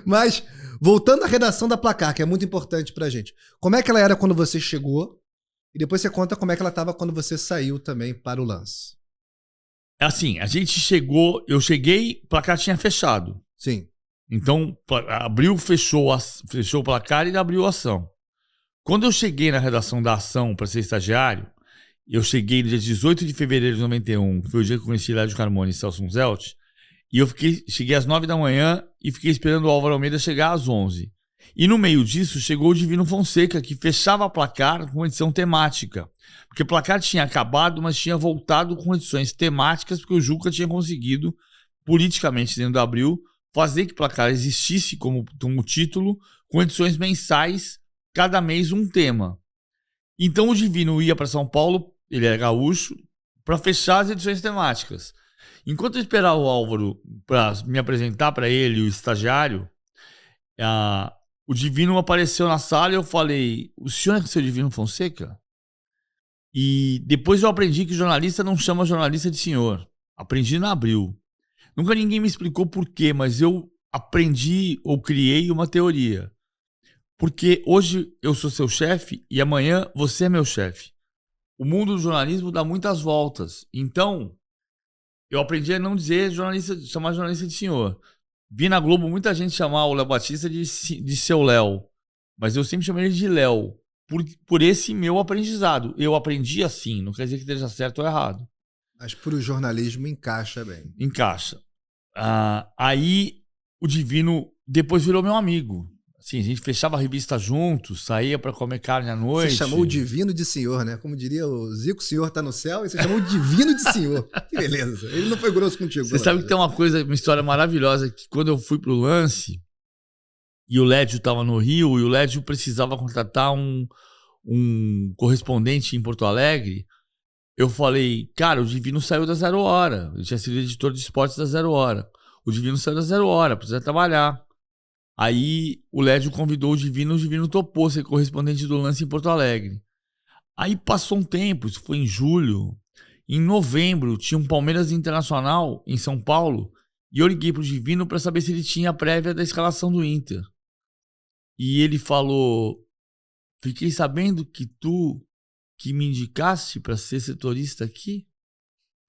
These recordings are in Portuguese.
Mas, voltando à redação da Placar, que é muito importante pra gente. Como é que ela era quando você chegou? E depois você conta como é que ela estava quando você saiu também para o lance. Assim, a gente chegou, eu cheguei, o placar tinha fechado. Sim. Então, abriu, fechou o placar e abriu a ação. Quando eu cheguei na redação da ação para ser estagiário, eu cheguei no dia 18 de fevereiro de 91, que foi o dia que eu conheci Lédio Carmona e Celso Zelt, e eu cheguei às 9 da manhã e fiquei esperando o Álvaro Almeida chegar às 11. E no meio disso chegou o Divino Fonseca, que fechava a Placar com edição temática. Porque a Placar tinha acabado, mas tinha voltado com edições temáticas, porque o Juca tinha conseguido, politicamente dentro do Abril, fazer que Placar existisse como título, com edições mensais, cada mês um tema. Então o Divino ia para São Paulo, ele era gaúcho, para fechar as edições temáticas. Enquanto eu esperava o Álvaro para me apresentar para ele, o estagiário, o Divino apareceu na sala e eu falei: o senhor é o seu Divino Fonseca? E depois eu aprendi que jornalista não chama jornalista de senhor. Aprendi na Abril. Nunca ninguém me explicou por quê, mas eu aprendi ou criei uma teoria. Porque hoje eu sou seu chefe e amanhã você é meu chefe. O mundo do jornalismo dá muitas voltas. Então, eu aprendi a não dizer jornalista, chamar jornalista de senhor. Vi na Globo muita gente chamar o Léo Batista de seu Léo. Mas eu sempre chamei ele de Léo. Por esse meu aprendizado. Eu aprendi assim, não quer dizer que esteja certo ou errado. Mas para o jornalismo encaixa bem. Encaixa. Aí o Divino depois virou meu amigo. Assim, a gente fechava a revista juntos, saía para comer carne à noite. Você chamou o Divino de senhor, né? Como diria o Zico, o senhor tá no céu, e você chamou o Divino de senhor. Que beleza. Ele não foi grosso contigo. Você sabe que tem uma história maravilhosa, que quando eu fui pro lance, e o Lédio estava no Rio, e o Lédio precisava contratar um correspondente em Porto Alegre, eu falei: cara, o Divino saiu da Zero Hora. Ele tinha sido editor de esportes da Zero Hora. O Divino saiu da Zero Hora, precisa trabalhar. Aí o Lédio convidou o Divino topou ser correspondente do lance em Porto Alegre. Aí passou um tempo, isso foi em julho. Em novembro tinha um Palmeiras Internacional em São Paulo e eu liguei pro Divino para saber se ele tinha a prévia da escalação do Inter. E ele falou: fiquei sabendo que tu que me indicaste para ser setorista aqui.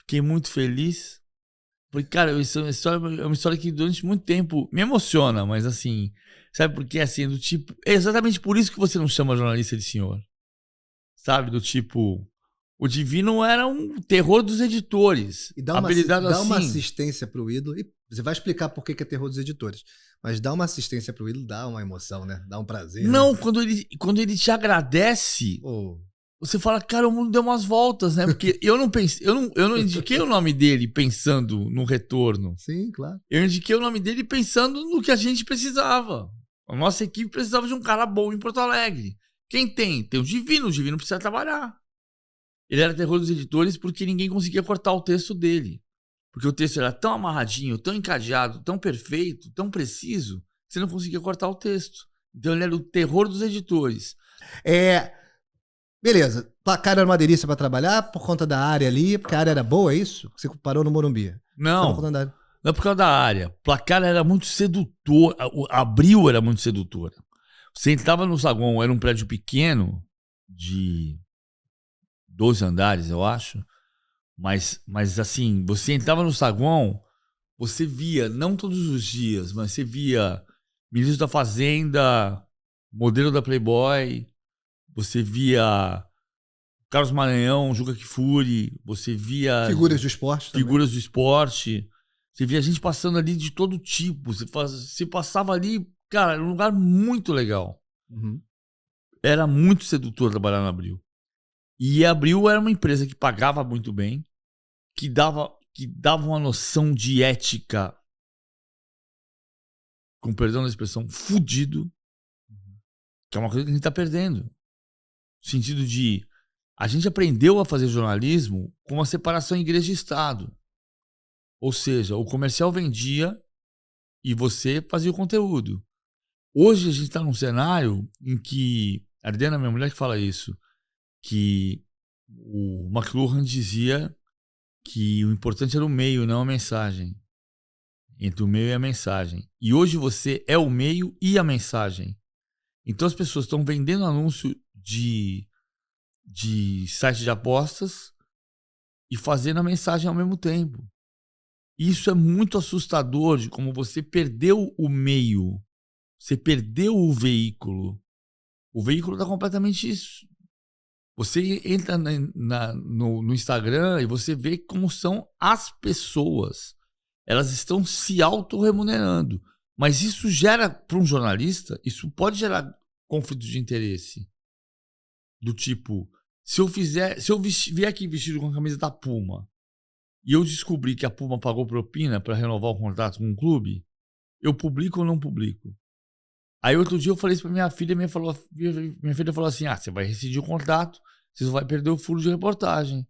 Fiquei muito feliz. Falei: cara, isso é uma história que durante muito tempo me emociona, mas assim, sabe por quê? Assim, do tipo, é exatamente por isso que você não chama jornalista de senhor. Sabe? Do tipo, o Divino era um terror dos editores. E dá uma assistência pro ídolo. E você vai explicar por que é terror dos editores. Mas dá uma assistência pro ídolo, dá uma emoção, né? Dá um prazer. Não, né? quando ele te agradece, você fala: cara, o mundo deu umas voltas, né? Porque eu não indiquei o nome dele pensando no retorno. Sim, claro. Eu indiquei o nome dele pensando no que a gente precisava. A nossa equipe precisava de um cara bom em Porto Alegre. Quem tem? Tem o Divino precisa trabalhar. Ele era terror dos editores porque ninguém conseguia cortar o texto dele. Porque o texto era tão amarradinho, tão encadeado, tão perfeito, tão preciso, que você não conseguia cortar o texto. Então ele era o terror dos editores. Beleza. Placar era uma delícia para trabalhar por conta da área ali, porque a área era boa, é isso? Você parou no Morumbi. Não é por causa da área. Placar era muito sedutor. Abril era muito sedutora. Você entrava no saguão, era um prédio pequeno, de 12 andares, eu acho. Mas assim, você entrava no saguão, você via, não todos os dias, mas você via ministro da Fazenda, modelo da Playboy, você via Carlos Maranhão, Juca Kfouri, você via figuras do esporte também. Do esporte, você via gente passando ali de todo tipo, você passava ali, cara, era um lugar muito legal. Uhum. Era muito sedutor trabalhar na Abril. E a Abril era uma empresa que pagava muito bem, que dava uma noção de ética, com perdão da expressão, fudido, que é uma coisa que a gente está perdendo. No sentido de, a gente aprendeu a fazer jornalismo com uma separação igreja e Estado. Ou seja, o comercial vendia e você fazia o conteúdo. Hoje a gente está num cenário em que, a Ardena, minha mulher, que fala isso, que o McLuhan dizia que o importante era o meio, não a mensagem. entre o meio e a mensagem. E hoje você é o meio e a mensagem. Então as pessoas estão vendendo anúncio de site de apostas e fazendo a mensagem ao mesmo tempo. Isso é muito assustador de como você perdeu o meio. Você perdeu o veículo. O veículo está completamente isso. Você entra no Instagram e você vê como são as pessoas. Elas estão se autorremunerando. Mas isso gera, para um jornalista, isso pode gerar conflito de interesse. Do tipo, se eu vier aqui vestido com a camisa da Puma e eu descobrir que a Puma pagou propina para renovar o contrato com o clube, eu publico ou não publico? Aí outro dia eu falei isso para minha filha, minha filha falou assim, você vai rescindir o contrato, você vai perder o furo de reportagem. Eu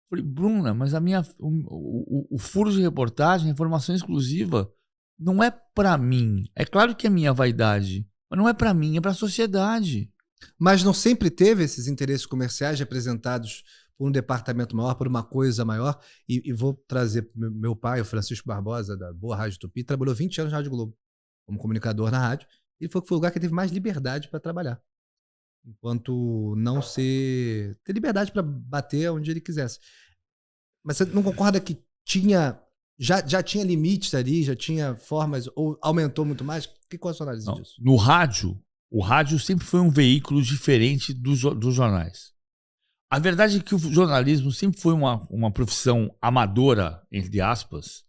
falei, Bruna, mas o furo de reportagem, a informação exclusiva, não é para mim. É claro que é minha vaidade, mas não é para mim, é para a sociedade. Mas não sempre teve esses interesses comerciais representados por um departamento maior, por uma coisa maior? E vou trazer meu pai, o Francisco Barbosa, da Boa Rádio Tupi, trabalhou 20 anos na Rádio Globo, como comunicador na rádio. Ele falou que foi o lugar que teve mais liberdade para trabalhar. Enquanto não ter liberdade para bater onde ele quisesse. Mas você não concorda que já tinha limites ali, já tinha formas, ou aumentou muito mais? Qual é a sua análise disso? No rádio, o rádio sempre foi um veículo diferente dos jornais. A verdade é que o jornalismo sempre foi uma profissão amadora, entre aspas,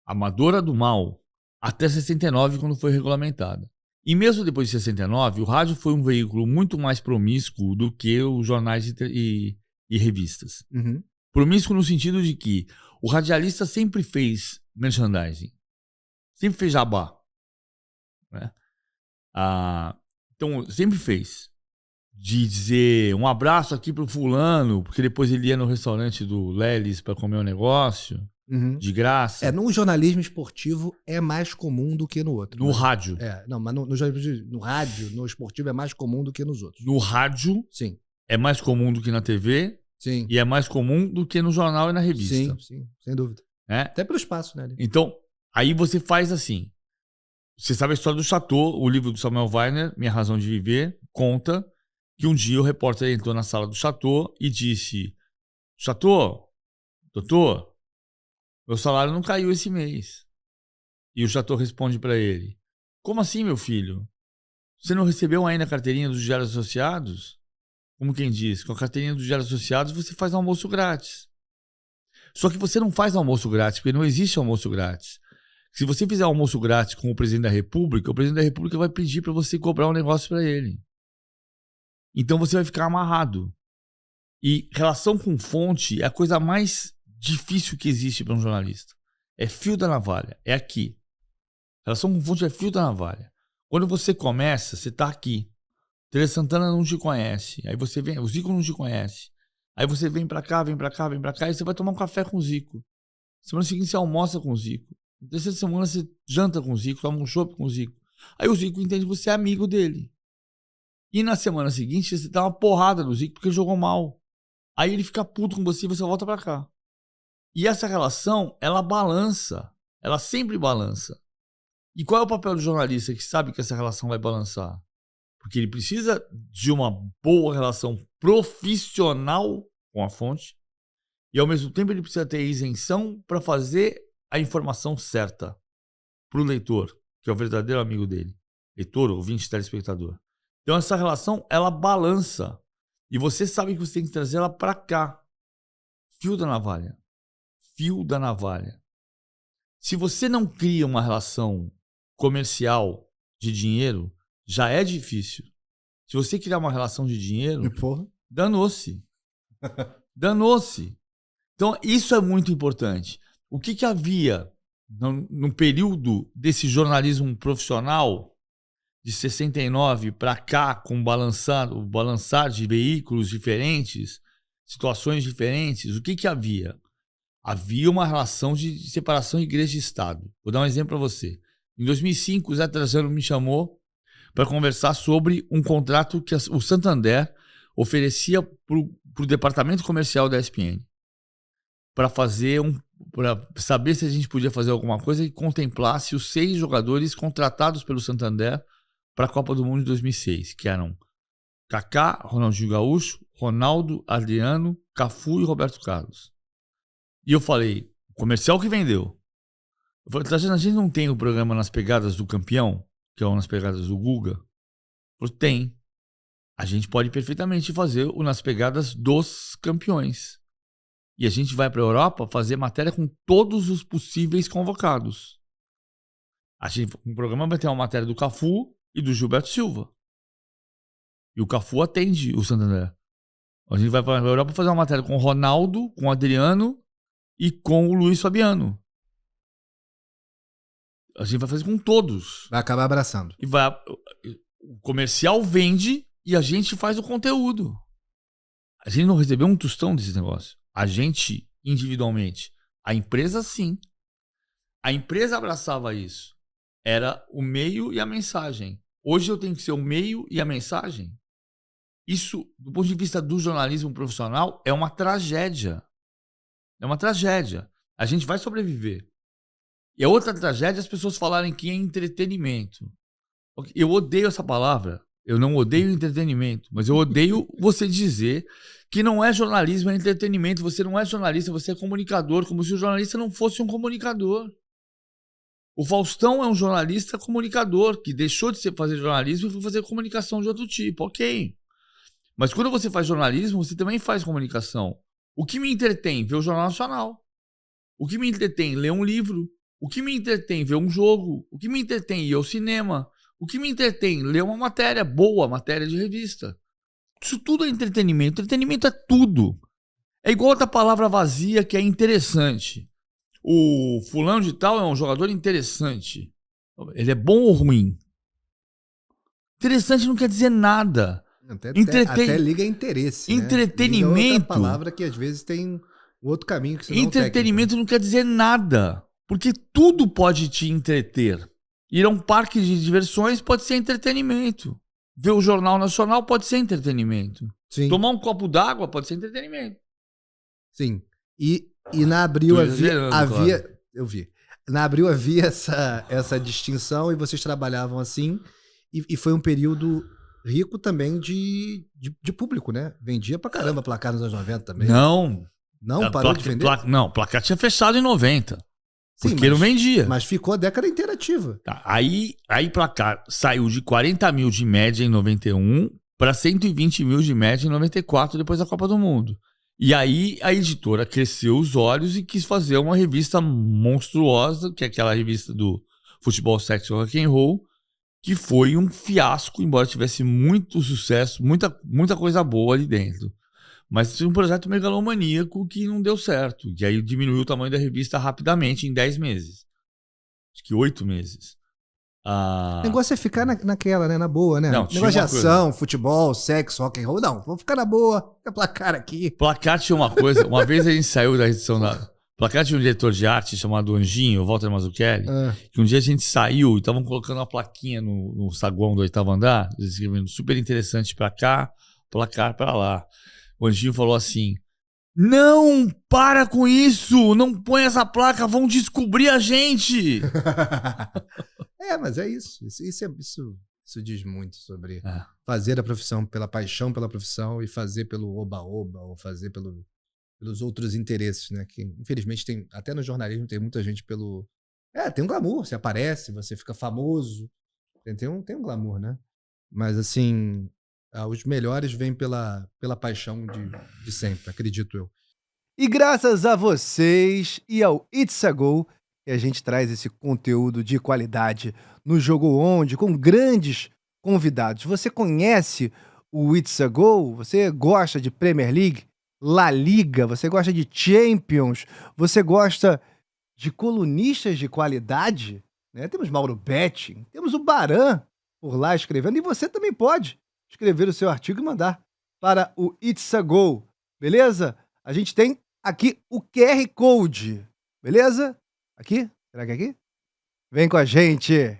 amadora do mal, até 69, quando foi regulamentada. E mesmo depois de 69, o rádio foi um veículo muito mais promíscuo do que os jornais e revistas. Uhum. Promíscuo no sentido de que o radialista sempre fez merchandising, sempre fez jabá. Né? Então, sempre fez. De dizer um abraço aqui pro fulano, porque depois ele ia no restaurante do Lelis para comer um negócio, de graça. No jornalismo esportivo é mais comum do que no outro. No rádio. Mas no rádio, no esportivo é mais comum do que nos outros. No rádio, sim, é mais comum do que na TV, sim, e é mais comum do que no jornal e na revista. Sim, sem dúvida. É? Até pelo espaço, né? Então, aí você faz assim. Você sabe a história do Chateau, o livro do Samuel Weiner, Minha Razão de Viver, conta que um dia o repórter entrou na sala do Chateau e disse: Chateau, doutor, meu salário não caiu esse mês. E o Chateau responde para ele: como assim, meu filho? Você não recebeu ainda a carteirinha dos Diários Associados? Como quem diz, com a carteirinha dos Diários Associados você faz almoço grátis. Só que você não faz almoço grátis, porque não existe almoço grátis. Se você fizer almoço grátis com o presidente da República, o presidente da República vai pedir para você cobrar um negócio para ele. Então você vai ficar amarrado. E relação com fonte é a coisa mais difícil que existe para um jornalista. É fio da navalha, é aqui. Relação com fonte é fio da navalha. Quando você começa, você está aqui. Tele Santana não te conhece. Aí você vem, o Zico não te conhece. Aí você vem para cá, e você vai tomar um café com o Zico. Semana seguinte você almoça com o Zico. Na terceira semana você janta com o Zico, toma um chopp com o Zico. Aí o Zico entende que você é amigo dele. E na semana seguinte você dá uma porrada no Zico porque jogou mal. Aí ele fica puto com você e você volta para cá. E essa relação, ela balança. Ela sempre balança. E qual é o papel do jornalista que sabe que essa relação vai balançar? Porque ele precisa de uma boa relação profissional com a fonte e, ao mesmo tempo, ele precisa ter isenção para fazer a informação certa para o leitor, que é o verdadeiro amigo dele. Leitor, ouvinte, telespectador. Então, essa relação, ela balança. E você sabe que você tem que trazer ela para cá. Fio da navalha. Fio da navalha. Se você não cria uma relação comercial de dinheiro, já é difícil. Se você criar uma relação de dinheiro, danou-se. Danou-se. Então, isso é muito importante. O que havia no período desse jornalismo profissional, de 69 para cá, com o balançar de veículos diferentes, situações diferentes, o que havia? Havia uma relação de separação igreja e Estado. Vou dar um exemplo para você. Em 2005, o Zé Trajano me chamou para conversar sobre um contrato que o Santander oferecia para o departamento comercial da ESPN, para fazer para saber se a gente podia fazer alguma coisa que contemplasse os 6 jogadores contratados pelo Santander para a Copa do Mundo de 2006, que eram Kaká, Ronaldinho Gaúcho, Ronaldo, Adriano, Cafu e Roberto Carlos. E eu falei, comercial que vendeu. Eu falei, a gente não tem o programa Nas Pegadas do Campeão, que é o Nas Pegadas do Guga? Eu falei, tem. A gente pode perfeitamente fazer o Nas Pegadas dos Campeões. E a gente vai para a Europa fazer matéria com todos os possíveis convocados. O programa vai ter uma matéria do Cafu e do Gilberto Silva. E o Cafu atende o Santander. A gente vai para a Europa fazer uma matéria com o Ronaldo, com o Adriano e com o Luiz Fabiano. A gente vai fazer com todos. Vai acabar abraçando. O comercial vende e a gente faz o conteúdo. A gente não recebeu um tostão desse negócio. A gente, individualmente. A empresa, sim. A empresa abraçava isso. Era o meio e a mensagem. Hoje eu tenho que ser o meio e a mensagem. Isso, do ponto de vista do jornalismo profissional, é uma tragédia. É uma tragédia. A gente vai sobreviver. E a outra tragédia é as pessoas falarem que é entretenimento. Eu odeio essa palavra. Eu não odeio entretenimento, mas eu odeio você dizer que não é jornalismo, é entretenimento. Você não é jornalista, você é comunicador, como se o jornalista não fosse um comunicador. O Faustão é um jornalista comunicador, que deixou de fazer jornalismo e foi fazer comunicação de outro tipo. Ok. Mas quando você faz jornalismo, você também faz comunicação. O que me entretém? Ver o Jornal Nacional. O que me entretém? Ler um livro. O que me entretém? Ver um jogo. O que me entretém? Ir ao cinema. O que me entretém? Ler uma matéria boa, matéria de revista. Isso tudo é entretenimento. Entretenimento é tudo. É igual outra palavra vazia que é interessante. O fulano de tal é um jogador interessante. Ele é bom ou ruim? Interessante não quer dizer nada. Até liga interesse. Entretenimento. Né? Liga outra palavra que às vezes tem outro caminho que você não Entretenimento não quer dizer nada. Porque tudo pode te entreter. Ir a um parque de diversões pode ser entretenimento. Ver o Jornal Nacional pode ser entretenimento. Sim. Tomar um copo d'água pode ser entretenimento. Sim. E na Abril havia eu vi. Na Abril havia essa distinção e vocês trabalhavam assim. E foi um período rico também de público, né? Vendia pra caramba placar nos anos 90 também. Não. Não? Parou de vender? Não, placar tinha fechado em 90. Porque não vendia. Mas ficou a década interativa. Tá, aí placar saiu de 40 mil de média em 91 para 120 mil de média em 94, depois da Copa do Mundo. E aí a editora cresceu os olhos e quis fazer uma revista monstruosa, que é aquela revista do futebol, sexo e rock and roll, que foi um fiasco, embora tivesse muito sucesso, muita coisa boa ali dentro. Mas tinha um projeto megalomaníaco que não deu certo. E aí diminuiu o tamanho da revista rapidamente, em 10 meses. Acho que 8 meses. O negócio é ficar naquela, né? Na boa, né? Não, negócio de ação, futebol, sexo, rock and roll. Não, vamos ficar na boa. Fica placar aqui. Placar tinha uma coisa. Uma vez a gente saiu da edição da... Placar tinha um diretor de arte chamado Anjinho, Walter Mazzucchelli. Que um dia a gente saiu e estavam colocando uma plaquinha no saguão do 8º andar, escrevendo super interessante pra cá, placar pra lá. O Anjinho falou assim: não, para com isso, não põe essa placa, vão descobrir a gente. Mas é isso. Isso diz muito sobre fazer a profissão pela paixão pela profissão e fazer pelo oba-oba ou fazer pelos outros interesses, né? Que infelizmente tem, até no jornalismo tem muita gente pelo... tem um glamour, você aparece, você fica famoso, tem um glamour, né? Mas assim... os melhores vêm pela paixão de sempre, acredito eu. E graças a vocês e ao It's a Go, que a gente traz esse conteúdo de qualidade no Jogo Onde, com grandes convidados. Você conhece o It's a Go? Você gosta de Premier League, La Liga? Você gosta de Champions? Você gosta de colunistas de qualidade? Né? Temos Mauro Betting, temos o Baran por lá escrevendo, e você também pode escrever o seu artigo e mandar para o It's a Go, beleza? A gente tem aqui o QR Code, beleza? Aqui? Será que é aqui? Vem com a gente!